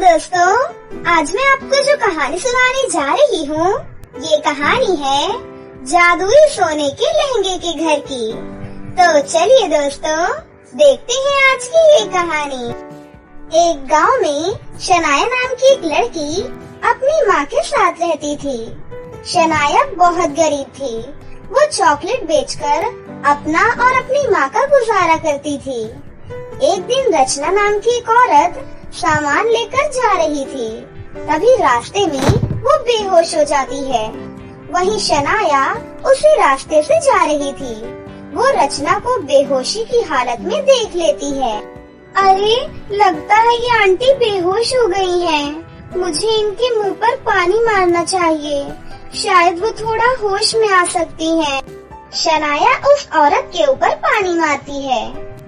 दोस्तों, आज मैं आपको जो कहानी सुनाने जा रही हूँ, ये कहानी है जादुई सोने के लहंगे के घर की। तो चलिए दोस्तों, देखते हैं आज की ये कहानी। एक गांव में शनाया नाम की एक लड़की अपनी माँ के साथ रहती थी। शनाया बहुत गरीब थी। वो चॉकलेट बेचकर अपना और अपनी माँ का गुजारा करती थी। एक दिन रचना नाम की एक औरत सामान लेकर जा रही थी। तभी रास्ते में वो बेहोश हो जाती है। वहीं शनाया उसी रास्ते से जा रही थी। वो रचना को बेहोशी की हालत में देख लेती है। अरे, लगता है ये आंटी बेहोश हो गई हैं। मुझे इनके मुंह पर पानी मारना चाहिए, शायद वो थोड़ा होश में आ सकती हैं। शनाया उस औरत के ऊपर पानी मारती है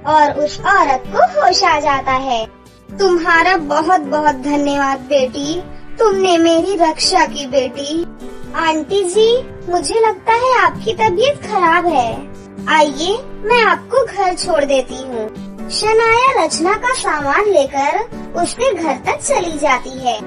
और उस औरत को होश आ जाता है। तुम्हारा बहुत बहुत धन्यवाद बेटी, तुमने मेरी रक्षा की बेटी। आंटी जी, मुझे लगता है आपकी तबीयत खराब है। आइए, मैं आपको घर छोड़ देती हूँ। शनाया रचना का सामान लेकर उसके घर तक चली जाती है।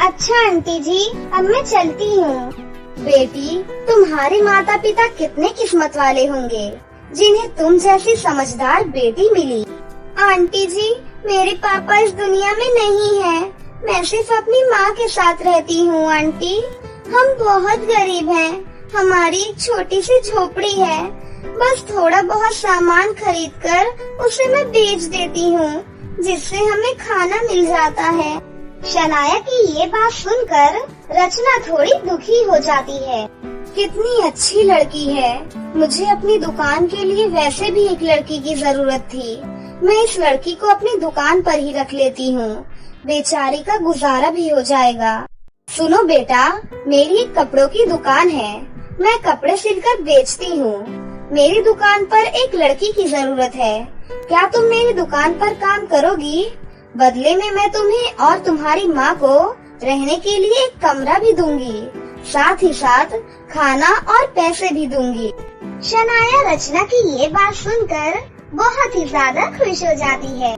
अच्छा आंटी जी, अब मैं चलती हूँ। बेटी, तुम्हारे माता पिता कितने किस्मत वाले होंगे जिन्हें तुम जैसी समझदार बेटी मिली। आंटी जी, मेरे पापा इस दुनिया में नहीं है। मैं सिर्फ अपनी माँ के साथ रहती हूँ। आंटी, हम बहुत गरीब हैं। हमारी एक छोटी सी झोपड़ी है। बस थोड़ा बहुत सामान खरीदकर उसे मैं बेच देती हूँ, जिससे हमें खाना मिल जाता है। शनाया की ये बात सुनकर रचना थोड़ी दुखी हो जाती है। कितनी अच्छी लड़की है। मुझे अपनी दुकान के लिए वैसे भी एक लड़की की जरूरत थी। मैं इस लड़की को अपनी दुकान पर ही रख लेती हूँ। बेचारी का गुजारा भी हो जाएगा। सुनो बेटा, मेरी एक कपड़ों की दुकान है। मैं कपड़े सिलकर बेचती हूँ। मेरी दुकान पर एक लड़की की जरूरत है। क्या तुम मेरी दुकान पर काम करोगी? बदले में मैं तुम्हें और तुम्हारी माँ को रहने के लिए एक कमरा भी दूंगी, साथ ही साथ खाना और पैसे भी दूंगी। शनाया रचना की ये बात सुनकर बहुत ही ज्यादा खुश हो जाती है।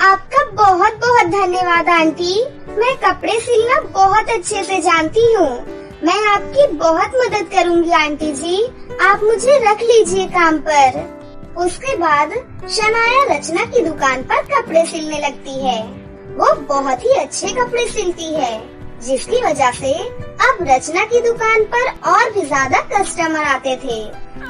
आपका बहुत बहुत धन्यवाद आंटी। मैं कपड़े सिलना बहुत अच्छे से जानती हूँ। मैं आपकी बहुत मदद करूँगी आंटी जी। आप मुझे रख लीजिए काम पर। उसके बाद शनाया रचना की दुकान पर कपड़े सिलने लगती है। वो बहुत ही अच्छे कपड़े सिलती है, जिसकी वजह से अब रचना की दुकान पर और भी ज्यादा कस्टमर आते थे।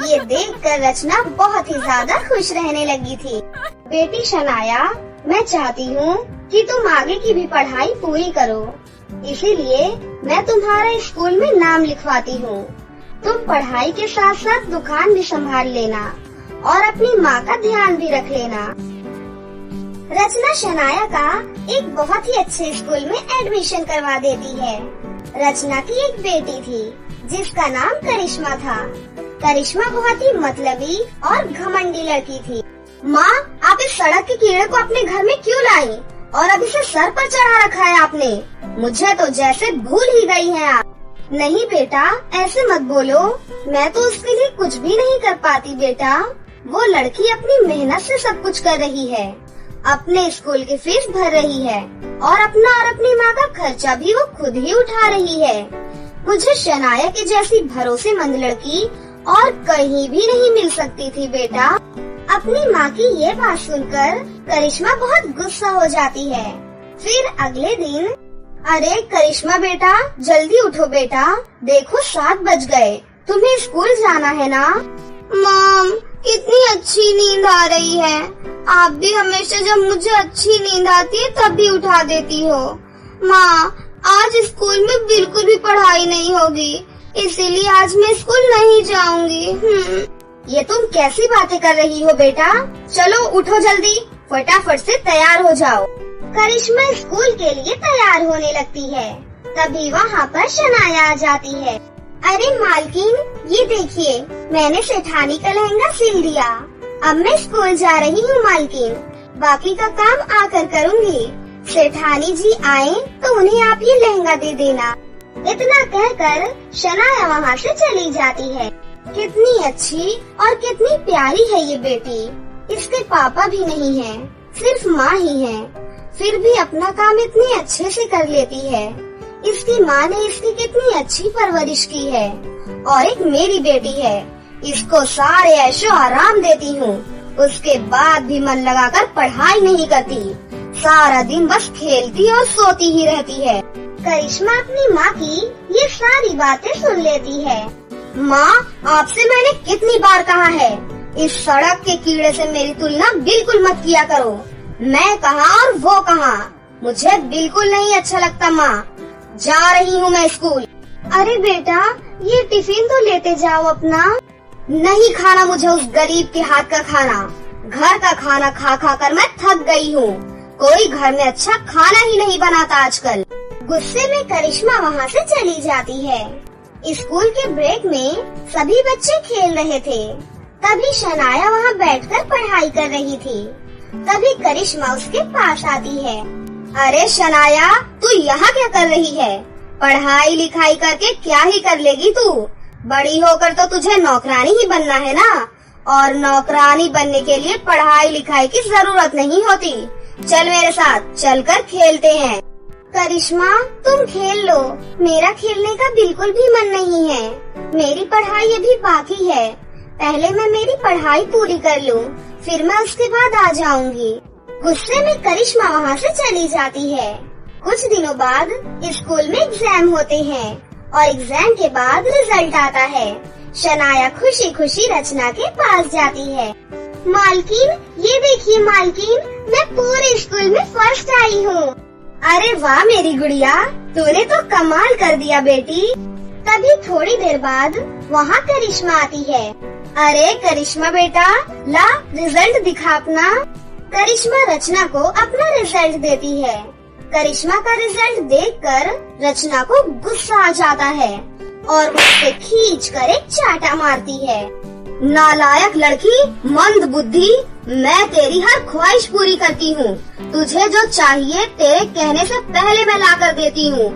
ये देखकर रचना बहुत ही ज्यादा खुश रहने लगी थी। बेटी शनाया, मैं चाहती हूँ कि तुम आगे की भी पढ़ाई पूरी करो, इसीलिए मैं तुम्हारा स्कूल में नाम लिखवाती हूँ। तुम पढ़ाई के साथ साथ दुकान भी संभाल लेना और अपनी माँ का ध्यान भी रख लेना। रचना शनाया का एक बहुत ही अच्छे स्कूल में एडमिशन करवा देती है। रचना की एक बेटी थी जिसका नाम करिश्मा था। करिश्मा बहुत ही मतलबी और घमंडी लड़की थी। माँ, आप इस सड़क के कीड़े को अपने घर में क्यों लाई और अब इसे सर पर चढ़ा रखा है आपने? मुझे तो जैसे भूल ही गई हैं आप। नहीं बेटा, ऐसे मत बोलो। मैं तो उसके लिए कुछ भी नहीं कर पाती बेटा। वो लड़की अपनी मेहनत से सब कुछ कर रही है। अपने स्कूल की फीस भर रही है और अपना और अपनी माँ का खर्चा भी वो खुद ही उठा रही है। मुझे शनाया के जैसी भरोसेमंद लड़की और कहीं भी नहीं मिल सकती थी बेटा। अपनी माँ की ये बात सुनकर करिश्मा बहुत गुस्सा हो जाती है। फिर अगले दिन, अरे करिश्मा बेटा, जल्दी उठो बेटा, देखो 7 बज गए। तुम्हें स्कूल जाना है ना? मॉम, कितनी अच्छी नींद आ रही है। आप भी हमेशा जब मुझे अच्छी नींद आती है तभी उठा देती हो। माँ, आज स्कूल में बिल्कुल भी पढ़ाई नहीं होगी, इसीलिए आज मैं स्कूल नहीं जाऊंगी। ये तुम कैसी बातें कर रही हो बेटा? चलो उठो जल्दी, फटाफट से तैयार हो जाओ। करिश्मा स्कूल के लिए तैयार होने लगती है। तभी वहाँ पर शनाया आ जाती है। अरे मालकिन, ये देखिए, मैंने सेठानी का लहंगा सिल दिया। अब मैं स्कूल जा रही हूँ मालकिन, बाकी का काम आकर करूँगी। सेठानी जी आए तो उन्हें आप ये लहंगा दे देना। इतना कहकर शनाया वहाँ से चली जाती है। कितनी अच्छी और कितनी प्यारी है ये बेटी। इसके पापा भी नहीं है, सिर्फ माँ ही है। फिर भी अपना काम इतने अच्छे से कर लेती है। इसकी माँ ने इसकी कितनी अच्छी परवरिश की है। और एक मेरी बेटी है, इसको सारे ऐशो आराम देती हूँ, उसके बाद भी मन लगाकर पढ़ाई नहीं करती, सारा दिन बस खेलती और सोती ही रहती है। करिश्मा अपनी माँ की ये सारी बातें सुन लेती है। माँ, आपसे मैंने कितनी बार कहा है, इस सड़क के कीड़े से मेरी तुलना बिल्कुल मत किया करो। मैं कहाँ और वो कहाँ, मुझे बिल्कुल नहीं अच्छा लगता। माँ, जा रही हूँ मैं स्कूल। अरे बेटा, ये टिफिन तो लेते जाओ अपना। नहीं खाना मुझे उस गरीब के हाथ का खाना। घर का खाना खा खा कर मैं थक गई हूँ। कोई घर में अच्छा खाना ही नहीं बनाता आजकल। गुस्से में करिश्मा वहाँ से चली जाती है। स्कूल के ब्रेक में सभी बच्चे खेल रहे थे। तभी शनाया वहाँ बैठकर पढ़ाई कर रही थी। तभी करिश्मा उसके पास आती है। अरे शनाया, तू यहाँ क्या कर रही है? पढ़ाई लिखाई करके क्या ही कर लेगी तू? बड़ी होकर तो तुझे नौकरानी ही बनना है ना, और नौकरानी बनने के लिए पढ़ाई लिखाई की जरूरत नहीं होती। चल मेरे साथ, चलकर खेलते हैं। करिश्मा, तुम खेल लो, मेरा खेलने का बिल्कुल भी मन नहीं है। मेरी पढ़ाई अभी बाकी है, पहले मैं मेरी पढ़ाई पूरी कर लूँ, फिर मैं उसके बाद आ जाऊंगी। गुस्से में करिश्मा वहाँ से चली जाती है। कुछ दिनों बाद स्कूल में एग्जाम होते हैं और एग्जाम के बाद रिजल्ट आता है। शनाया खुशी खुशी रचना के पास जाती है। मालकिन, ये देखिए मालकिन, मैं पूरे स्कूल में फर्स्ट आई हूँ। अरे वाह मेरी गुड़िया, तूने तो कमाल कर दिया बेटी। तभी थोड़ी देर बाद वहाँ करिश्मा आती है। अरे करिश्मा बेटा, ला रिजल्ट दिखा अपना। करिश्मा रचना को अपना रिजल्ट देती है। करिश्मा का रिजल्ट देखकर रचना को गुस्सा आ जाता है और उससे खींचकर एक चाटा मारती है। नालायक लड़की, मंद बुद्धि, मैं तेरी हर ख्वाहिश पूरी करती हूँ। तुझे जो चाहिए तेरे कहने से पहले मैं ला कर देती हूँ।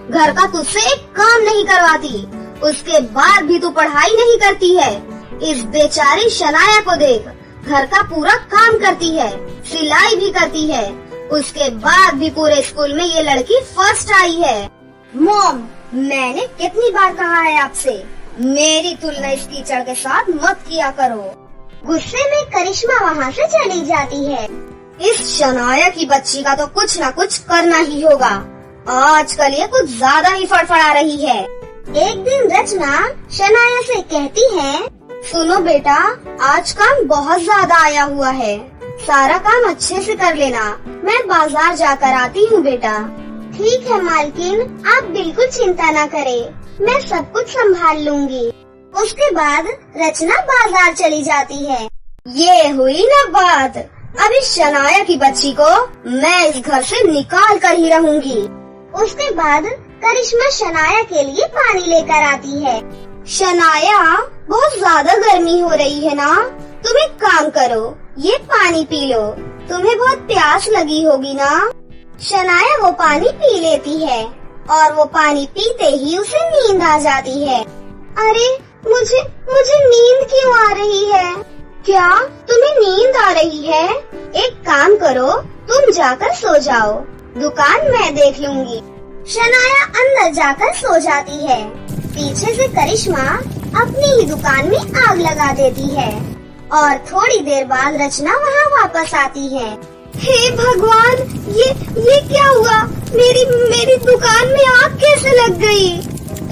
घर का तुझसे एक काम नहीं करवाती, उसके बाद भी तू पढ़ाई नहीं करती है। इस बेचारी शनाया को देख, घर का पूरा काम करती है, सिलाई भी करती है, उसके बाद भी पूरे स्कूल में ये लड़की फर्स्ट आई है। मॉम, मैंने कितनी बार कहा है आपसे, मेरी तुलना इस कीचड़ के साथ मत किया करो। गुस्से में करिश्मा वहाँ से चली जाती है। इस शनाया की बच्ची का तो कुछ न कुछ करना ही होगा, आजकल ये कुछ ज्यादा ही फड़फड़ा रही है। एक दिन रचना शनाया से कहती है, सुनो बेटा, आज काम बहुत ज्यादा आया हुआ है, सारा काम अच्छे से कर लेना, मैं बाजार जाकर आती हूँ बेटा। ठीक है मालकिन, आप बिल्कुल चिंता न करें, मैं सब कुछ संभाल लूंगी। उसके बाद रचना बाजार चली जाती है। ये हुई न बात, अब इस शनाया की बच्ची को मैं इस घर से निकाल कर ही रहूंगी। उसके बाद करिश्मा शनाया के लिए पानी लेकर आती है। शनाया, बहुत ज्यादा गर्मी हो रही है ना, तुम एक काम करो, ये पानी पी लो, तुम्हें बहुत प्यास लगी होगी ना। शनाया वो पानी पी लेती है और वो पानी पीते ही उसे नींद आ जाती है। अरे मुझे नींद क्यों आ रही है? क्या तुम्हें नींद आ रही है? एक काम करो, तुम जाकर सो जाओ, दुकान मैं देख लूंगी। शनाया अंदर जाकर सो जाती है। पीछे से करिश्मा अपनी ही दुकान में आग लगा देती है और थोड़ी देर बाद रचना वहाँ वापस आती है। हे भगवान, ये क्या हुआ? मेरी दुकान में आग कैसे लग गई?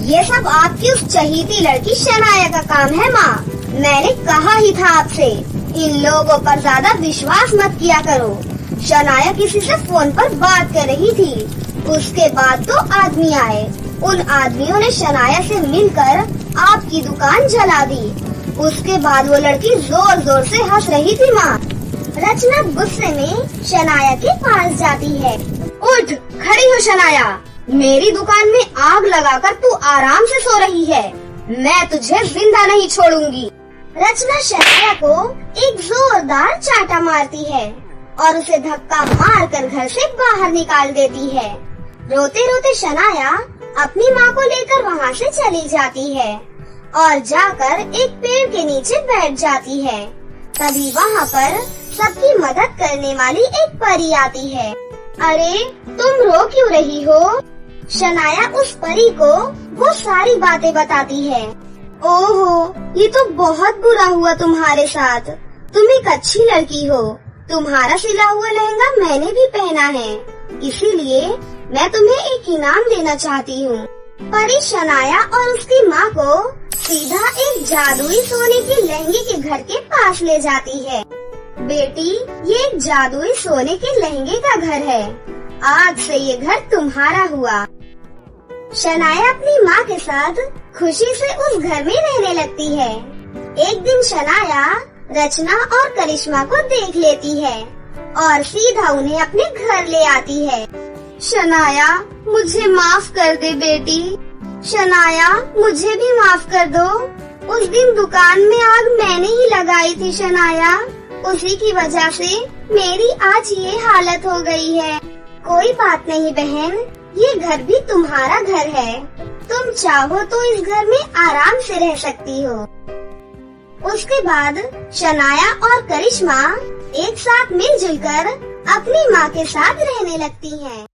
ये सब आपकी उस चहीती लड़की शनाया का काम है माँ, मैंने कहा ही था आपसे, इन लोगों पर ज्यादा विश्वास मत किया करो। शनाया किसी से फोन पर बात कर रही थी, उसके बाद तो आदमी आए, उन आदमियों ने शनाया से मिलकर आपकी दुकान जला दी। उसके बाद वो लड़की जोर जोर से हंस रही थी माँ। रचना गुस्से में शनाया के पास जाती है। उठ खड़ी हो शनाया, मेरी दुकान में आग लगाकर तू आराम से सो रही है, मैं तुझे जिंदा नहीं छोड़ूंगी। रचना शनाया को एक जोरदार चाटा मारती है और उसे धक्का मारकर घर से बाहर निकाल देती है। रोते रोते शनाया अपनी माँ को लेकर वहाँ से चली जाती है और जाकर एक पेड़ के नीचे बैठ जाती है। तभी वहाँ पर सबकी मदद करने वाली एक परी आती है। अरे तुम रो क्यों रही हो? शनाया उस परी को वो सारी बातें बताती है। ओहो, ये तो बहुत बुरा हुआ तुम्हारे साथ। तुम एक अच्छी लड़की हो। तुम्हारा सिला हुआ लहंगा मैंने भी पहना है, इसीलिए मैं तुम्हें एक इनाम देना चाहती हूँ। परी शनाया और उसकी माँ को सीधा एक जादुई सोने के लहंगे के घर के पास ले जाती है। बेटी, ये एक जादुई सोने के लहंगे का घर है। आज से ये घर तुम्हारा हुआ। शनाया अपनी माँ के साथ खुशी से उस घर में रहने लगती है। एक दिन शनाया रचना और करिश्मा को देख लेती है और सीधा उन्हें अपने घर ले आती है। शनाया, मुझे माफ कर दे बेटी। शनाया, मुझे भी माफ कर दो। उस दिन दुकान में आग मैंने ही लगाई थी शनाया, उसी की वजह से मेरी आज ये हालत हो गई है। कोई बात नहीं बहन, ये घर भी तुम्हारा घर है। तुम चाहो तो इस घर में आराम से रह सकती हो। उसके बाद शनाया और करिश्मा एक साथ मिलजुल कर अपनी माँ के साथ रहने लगती हैं।